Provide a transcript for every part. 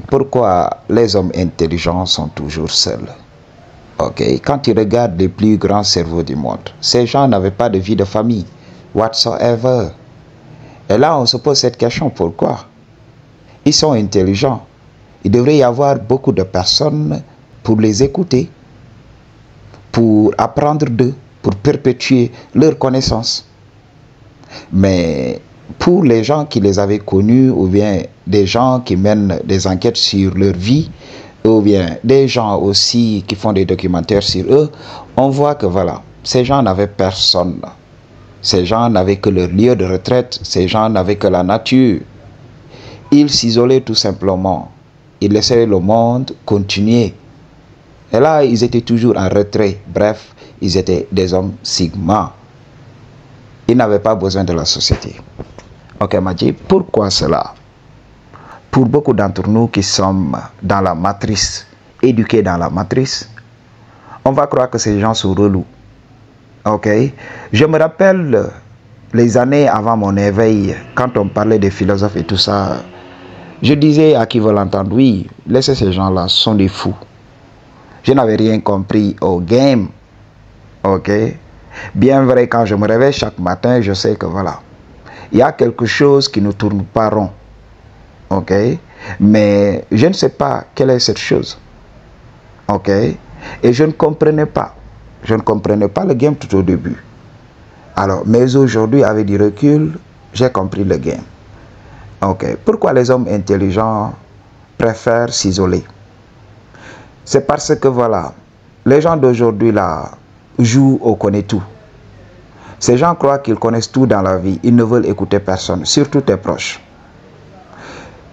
Pourquoi les hommes intelligents sont toujours seuls? Quand tu regardes les plus grands cerveaux du monde, ces gens n'avaient pas de vie de famille, whatsoever. Et là, on se pose cette question, pourquoi? Ils sont intelligents. Il devrait y avoir beaucoup de personnes pour les écouter, pour apprendre d'eux, pour perpétuer leur connaissance. Mais pour les gens qui les avaient connus, ou bien des gens qui mènent des enquêtes sur leur vie, ou bien des gens aussi qui font des documentaires sur eux, on voit que voilà, ces gens n'avaient personne. Ces gens n'avaient que leur lieu de retraite, ces gens n'avaient que la nature. Ils s'isolaient tout simplement. Ils laissaient le monde continuer. Et là, ils étaient toujours en retrait. Bref, ils étaient des hommes sigma. Ils n'avaient pas besoin de la société. Ok, Madji, pourquoi cela? Pour beaucoup d'entre nous qui sommes dans la matrice, éduqués dans la matrice, on va croire que ces gens sont relous. Ok? Je me rappelle les années avant mon éveil, quand on parlait des philosophes et tout ça, je disais à qui veut l'entendre, oui, laissez ces gens-là, ce sont des fous. Je n'avais rien compris au game. Ok? Bien vrai, quand je me réveille chaque matin, je sais que voilà, il y a quelque chose qui ne tourne pas rond. Ok? Mais je ne sais pas quelle est cette chose. Ok? Et je ne comprenais pas. Je ne comprenais pas le game tout au début. Alors, mais aujourd'hui, avec du recul, j'ai compris le game. Ok? Pourquoi les hommes intelligents préfèrent s'isoler? C'est parce que voilà, les gens d'aujourd'hui là jouent au connaît tout. Ces gens croient qu'ils connaissent tout dans la vie. Ils ne veulent écouter personne, surtout tes proches.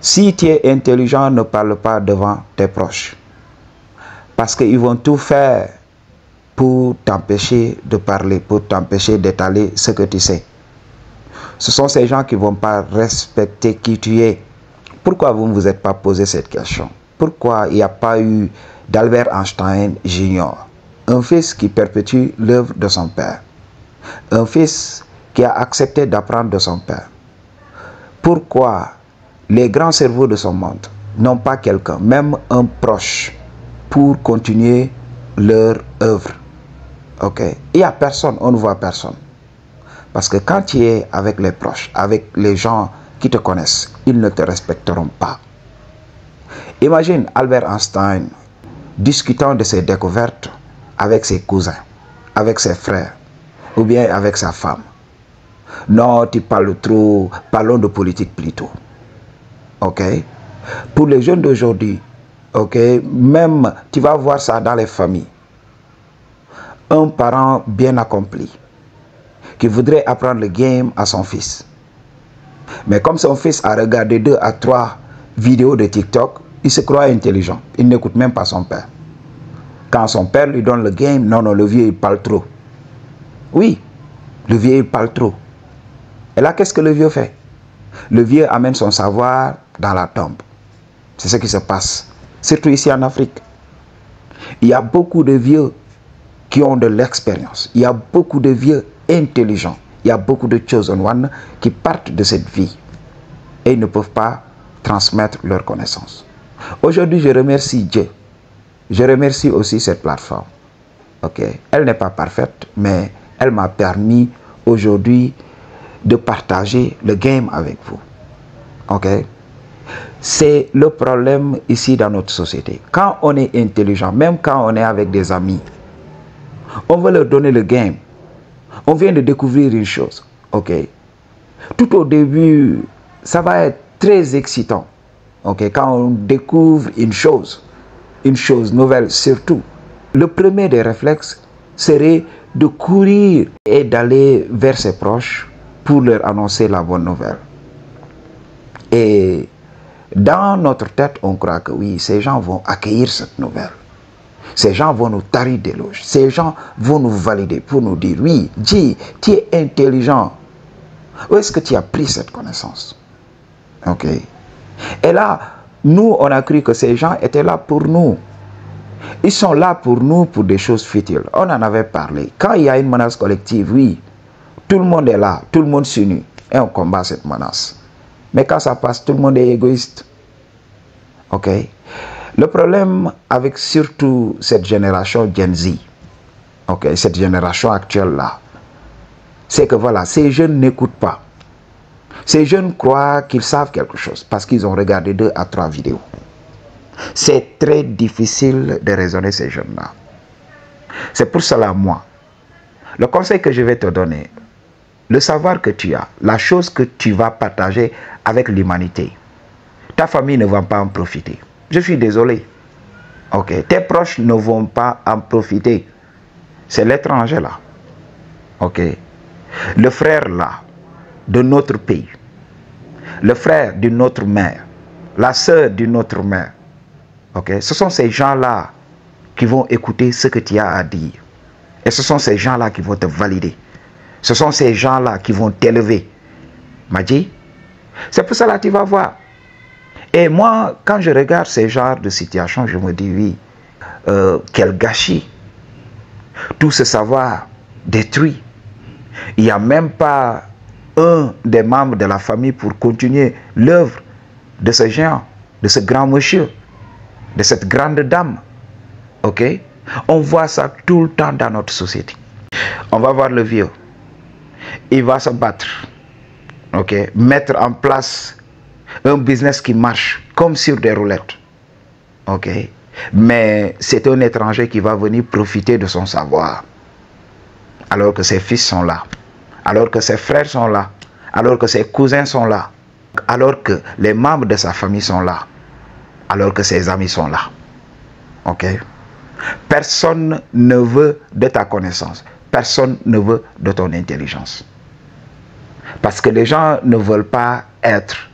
Si tu es intelligent, ne parle pas devant tes proches. Parce qu'ils vont tout faire pour t'empêcher de parler, pour t'empêcher d'étaler ce que tu sais. Ce sont ces gens qui ne vont pas respecter qui tu es. Pourquoi vous ne vous êtes pas posé cette question? Pourquoi il n'y a pas eu d'Albert Einstein Jr., un fils qui perpétue l'œuvre de son père, un fils qui a accepté d'apprendre de son père? Pourquoi les grands cerveaux de son monde n'ont pas quelqu'un, même un proche, pour continuer leur œuvre? Ok? Il n'y a personne, on ne voit personne. Parce que quand tu es avec les proches, avec les gens qui te connaissent, ils ne te respecteront pas. Imagine Albert Einstein discutant de ses découvertes avec ses cousins, avec ses frères, ou bien avec sa femme. Non, tu parles trop, parlons de politique plutôt. Ok? Pour les jeunes d'aujourd'hui, ok, même tu vas voir ça dans les familles. Un parent bien accompli qui voudrait apprendre le game à son fils. Mais comme son fils a regardé 2 à 3 vidéos de TikTok, il se croit intelligent. Il n'écoute même pas son père. Quand son père lui donne le game, non, le vieux, il parle trop. Oui, le vieux, il parle trop. Et là, qu'est-ce que le vieux fait? Le vieux amène son savoir dans la tombe. C'est ce qui se passe, surtout ici en Afrique. Il y a beaucoup de vieux qui ont de l'expérience. Il y a beaucoup de vieux intelligents. Il y a beaucoup de chosen one qui partent de cette vie et ils ne peuvent pas transmettre leurs connaissances. Aujourd'hui, je remercie Dieu. Je remercie aussi cette plateforme. Ok, elle n'est pas parfaite, mais elle m'a permis aujourd'hui de partager le game avec vous. Ok, c'est le problème ici dans notre société. Quand on est intelligent, même quand on est avec des amis, on veut leur donner le game. On vient de découvrir une chose. Ok, tout au début, ça va être très excitant. Ok, quand on découvre une chose nouvelle surtout, le premier des réflexes serait de courir et d'aller vers ses proches pour leur annoncer la bonne nouvelle. Et dans notre tête, on croit que oui, ces gens vont accueillir cette nouvelle. Ces gens vont nous tarir d'éloges. Ces gens vont nous valider pour nous dire, oui, dis, tu es intelligent. Où est-ce que tu as pris cette connaissance? Ok. Et là, nous, on a cru que ces gens étaient là pour nous. Ils sont là pour nous pour des choses futiles. On en avait parlé. Quand il y a une menace collective, oui, tout le monde est là, tout le monde s'unit et on combat cette menace. Mais quand ça passe, tout le monde est égoïste. Ok. Le problème avec surtout cette génération Gen Z, ok, cette génération actuelle-là, c'est que voilà, ces jeunes n'écoutent pas. Ces jeunes croient qu'ils savent quelque chose parce qu'ils ont regardé 2 à 3 vidéos. C'est très difficile de raisonner ces jeunes-là. C'est pour cela, moi, le conseil que je vais te donner, le savoir que tu as, la chose que tu vas partager avec l'humanité, ta famille ne va pas en profiter. Je suis désolé. Ok, tes proches ne vont pas en profiter. C'est l'étranger là. Ok. Le frère là, de notre pays. Le frère d'une autre mère. La sœur d'une autre mère. Ok. Ce sont ces gens-là qui vont écouter ce que tu as à dire. Et ce sont ces gens-là qui vont te valider. Ce sont ces gens-là qui vont t'élever. M'a dit, c'est pour cela que tu vas voir. Et moi, quand je regarde ces genres de situations, je me dis, oui, quel gâchis. Tout ce savoir détruit. Il n'y a même pas un des membres de la famille pour continuer l'œuvre de ce géant, de ce grand monsieur, de cette grande dame. Ok? On voit ça tout le temps dans notre société. On va voir le vieux. Il va se battre. Ok? Mettre en place un business qui marche comme sur des roulettes. Ok? Mais c'est un étranger qui va venir profiter de son savoir. Alors que ses fils sont là. Alors que ses frères sont là. Alors que ses cousins sont là. Alors que les membres de sa famille sont là. Alors que ses amis sont là. Ok? Personne ne veut de ta connaissance. Personne ne veut de ton intelligence. Parce que les gens ne veulent pas être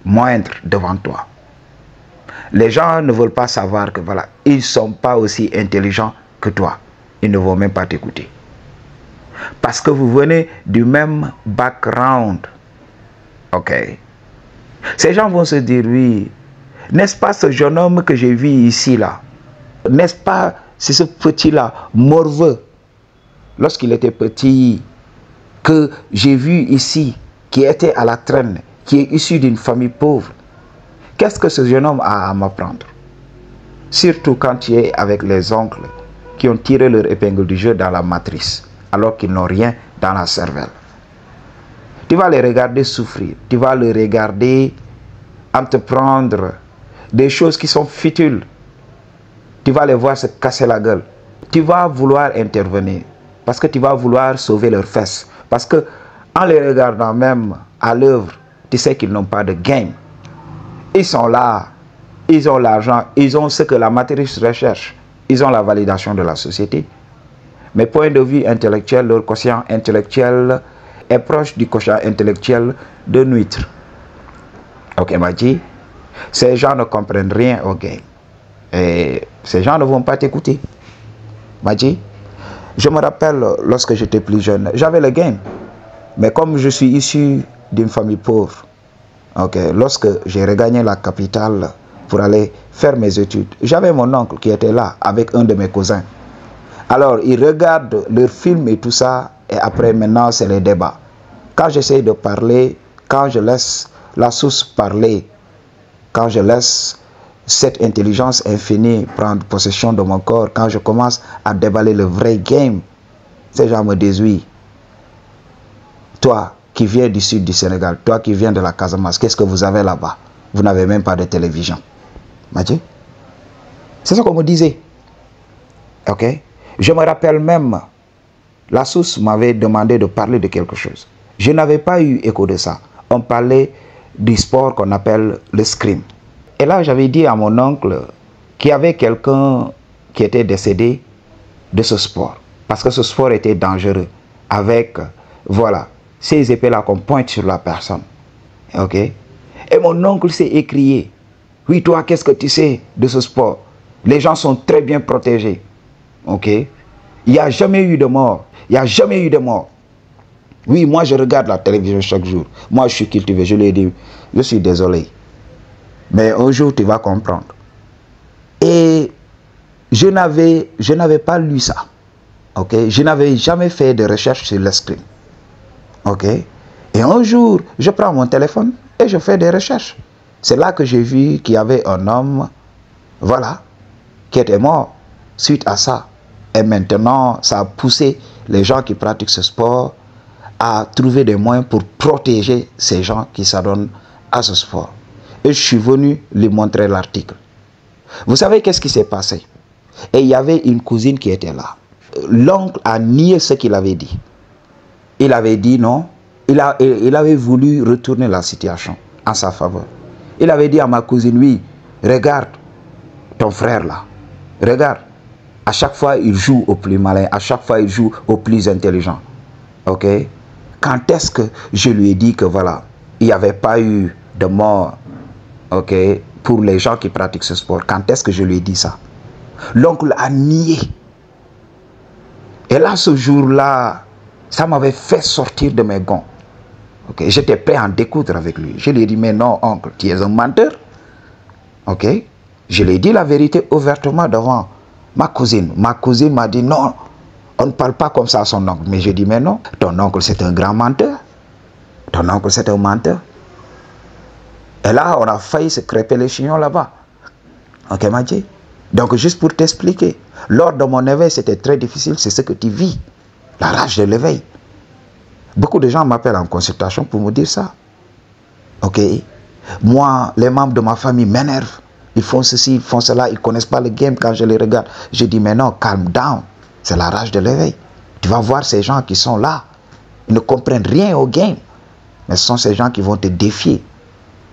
moindres devant toi. Les gens ne veulent pas savoir que voilà, ils ne sont pas aussi intelligents que toi. Ils ne vont même pas t'écouter. Parce que vous venez du même background. Ok. Ces gens vont se dire, oui, n'est-ce pas ce jeune homme que j'ai vu ici là? N'est-ce pas, c'est ce petit-là, morveux, lorsqu'il était petit, que j'ai vu ici, qui était à la traîne, qui est issu d'une famille pauvre. Qu'est-ce que ce jeune homme a à m'apprendre? Surtout quand tu es avec les oncles qui ont tiré leur épingle du jeu dans la matrice, alors qu'ils n'ont rien dans la cervelle. Tu vas les regarder souffrir, tu vas les regarder entreprendre des choses qui sont futiles. Tu vas les voir se casser la gueule. Tu vas vouloir intervenir parce que tu vas vouloir sauver leurs fesses. Parce que en les regardant même à l'œuvre, tu sais qu'ils n'ont pas de game. Ils sont là, ils ont l'argent, ils ont ce que la matrice recherche. Ils ont la validation de la société. Mais point de vue intellectuel, leur quotient intellectuel est proche du quotient intellectuel de Nuître. Ok, m'a dit, ces gens ne comprennent rien au game. Et ces gens ne vont pas t'écouter. M'a dit, je me rappelle lorsque j'étais plus jeune, j'avais le game. Mais comme je suis issu d'une famille pauvre, okay, lorsque j'ai regagné la capitale pour aller faire mes études, j'avais mon oncle qui était là avec un de mes cousins. Alors, ils regardent leurs films et tout ça, et après, maintenant, c'est les débats. Quand j'essaie de parler, quand je laisse la source parler, quand je laisse cette intelligence infinie prendre possession de mon corps, quand je commence à déballer le vrai game, ces gens me disent oui. Toi qui viens du sud du Sénégal, toi qui viens de la Casamance, qu'est-ce que vous avez là-bas? Vous n'avez même pas de télévision. Mathieu? C'est ça qu'on me disait. Ok? Je me rappelle même, la source m'avait demandé de parler de quelque chose. Je n'avais pas eu écho de ça. On parlait du sport qu'on appelle le scrim. Et là, j'avais dit à mon oncle qu'il y avait quelqu'un qui était décédé de ce sport. Parce que ce sport était dangereux. Avec, voilà, ces épées-là qu'on pointe sur la personne. Ok? Et mon oncle s'est écrié. Oui, toi, qu'est-ce que tu sais de ce sport? Les gens sont très bien protégés. Ok? Il n'y a jamais eu de mort. Il n'y a jamais eu de mort. Oui, moi, je regarde la télévision chaque jour. Moi, je suis cultivé. Je lui ai dit, je suis désolé. Mais un jour, tu vas comprendre. Et je n'avais pas lu ça. Ok? Je n'avais jamais fait de recherche sur l'escrime. Ok? Et un jour, je prends mon téléphone et je fais des recherches. C'est là que j'ai vu qu'il y avait un homme, voilà, qui était mort suite à ça. Et maintenant, ça a poussé les gens qui pratiquent ce sport à trouver des moyens pour protéger ces gens qui s'adonnent à ce sport. Et je suis venu lui montrer l'article. Vous savez qu'est-ce qui s'est passé? Et il y avait une cousine qui était là. L'oncle a nié ce qu'il avait dit. Il avait dit non. Il avait voulu retourner la situation en sa faveur. Il avait dit à ma cousine, oui, regarde ton frère là. Regarde. À chaque fois, il joue au plus malin. À chaque fois, il joue au plus intelligent. Ok? Quand est-ce que je lui ai dit que voilà, il n'y avait pas eu de mort, ok, pour les gens qui pratiquent ce sport? Quand est-ce que je lui ai dit ça? L'oncle a nié. Et là, ce jour-là, ça m'avait fait sortir de mes gonds. Okay? J'étais prêt à en découdre avec lui. Je lui ai dit, mais non, oncle, tu es un menteur. Ok? Je lui ai dit la vérité ouvertement devant ma cousine. Ma cousine m'a dit, non, on ne parle pas comme ça à son oncle. Mais je dis, mais non, ton oncle, c'est un grand menteur. Ton oncle, c'est un menteur. Et là, on a failli se crêper les chignons là-bas. Ok, Madji? Donc, juste pour t'expliquer, lors de mon éveil, c'était très difficile, c'est ce que tu vis. La rage de l'éveil. Beaucoup de gens m'appellent en consultation pour me dire ça. Ok? Moi, les membres de ma famille m'énervent. Ils font ceci, ils font cela, ils ne connaissent pas le game quand je les regarde. Je dis, mais non, calm down. C'est la rage de l'éveil. Tu vas voir ces gens qui sont là. Ils ne comprennent rien au game. Mais ce sont ces gens qui vont te défier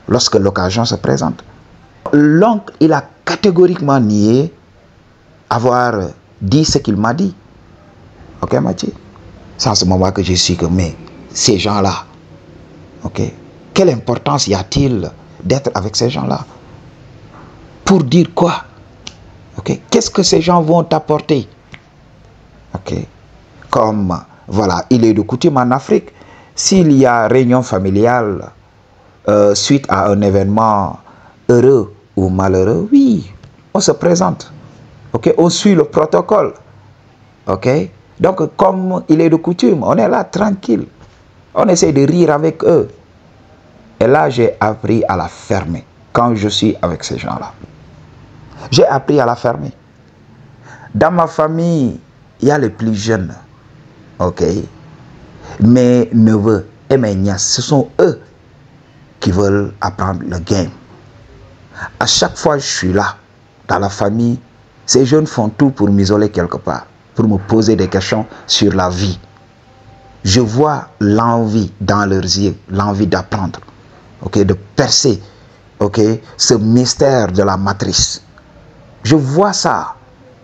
lorsque l'occasion se présente. L'oncle, il a catégoriquement nié avoir dit ce qu'il m'a dit. Ok, Mathieu? C'est en ce moment que je suis que, mais ces gens-là, ok, quelle importance y a-t-il d'être avec ces gens-là? Pour dire quoi? Ok, qu'est-ce que ces gens vont t'apporter? Ok, comme, voilà, il est de coutume en Afrique, s'il y a réunion familiale suite à un événement heureux ou malheureux, oui, on se présente. Ok, on suit le protocole. Ok, donc comme il est de coutume, on est là tranquille. On essaie de rire avec eux. Et là, j'ai appris à la fermer quand je suis avec ces gens-là. J'ai appris à la fermer. Dans ma famille, il y a les plus jeunes. Ok, mes neveux et mes nièces, ce sont eux qui veulent apprendre le game. À chaque fois que je suis là, dans la famille, ces jeunes font tout pour m'isoler quelque part, pour me poser des questions sur la vie. Je vois l'envie dans leurs yeux, l'envie d'apprendre, okay, de percer, okay, ce mystère de la matrice. Je vois ça.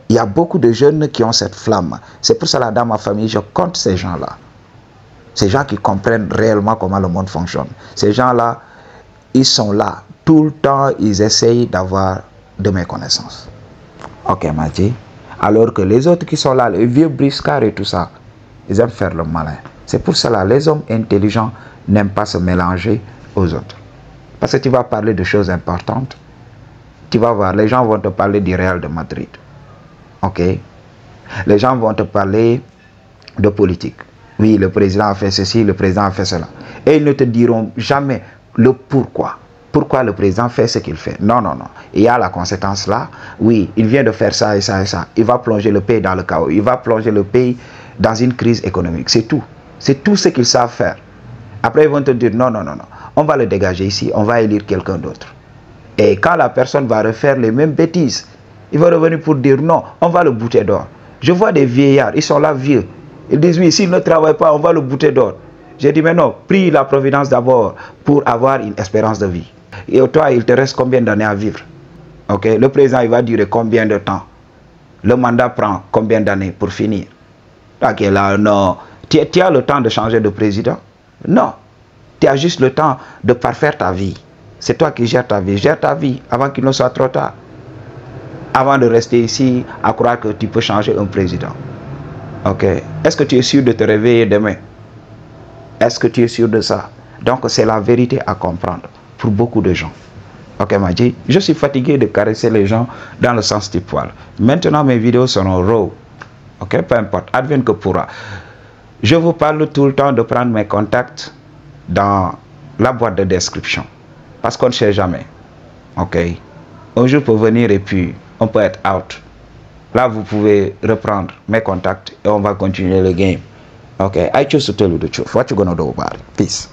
Il y a beaucoup de jeunes qui ont cette flamme. C'est pour cela, dans ma famille, je compte ces gens-là. Ces gens qui comprennent réellement comment le monde fonctionne. Ces gens-là, ils sont là. Tout le temps, ils essayent d'avoir de mes connaissances. Ok, Madji. Alors que les autres qui sont là, les vieux briscards et tout ça, ils aiment faire le malin. C'est pour cela, les hommes intelligents n'aiment pas se mélanger aux autres. Parce que tu vas parler de choses importantes. Tu vas voir, les gens vont te parler du Real de Madrid. Ok? Les gens vont te parler de politique. Oui, le président a fait ceci, le président a fait cela. Et ils ne te diront jamais le pourquoi. Pourquoi le président fait ce qu'il fait. Non, non, non. Il y a la conséquence là. Oui, il vient de faire ça et ça et ça. Il va plonger le pays dans le chaos. Il va plonger le pays dans une crise économique. C'est tout. C'est tout ce qu'ils savent faire. Après, ils vont te dire non, non, non, non. On va le dégager ici. On va élire quelqu'un d'autre. Et quand la personne va refaire les mêmes bêtises, il va revenir pour dire non, on va le bouter d'or. Je vois des vieillards, ils sont là vieux. Ils disent oui, s'il ne travaille pas, on va le bouter d'or. J'ai dit mais non, prie la providence d'abord pour avoir une espérance de vie. Et toi, il te reste combien d'années à vivre? Ok, le président, il va durer combien de temps? Le mandat prend combien d'années pour finir? Ok, là, non. Tu as le temps de changer de président? Non. Tu as juste le temps de parfaire ta vie. C'est toi qui gères ta vie. Gère ta vie avant qu'il ne soit trop tard. Avant de rester ici à croire que tu peux changer un président. Ok. Est-ce que tu es sûr de te réveiller demain? Est-ce que tu es sûr de ça? Donc c'est la vérité à comprendre pour beaucoup de gens. Ok, Madji, je suis fatigué de caresser les gens dans le sens du poil. Maintenant mes vidéos seront raw. Ok, peu importe, advienne que pourra. Je vous parle tout le temps de prendre mes contacts dans la boîte de description. Parce qu'on ne sait jamais. Ok. Un jour peut venir et puis on peut être out. Là, vous pouvez reprendre mes contacts et on va continuer le game. Ok. I choose to tell you the truth. What you gonna do about it? Peace.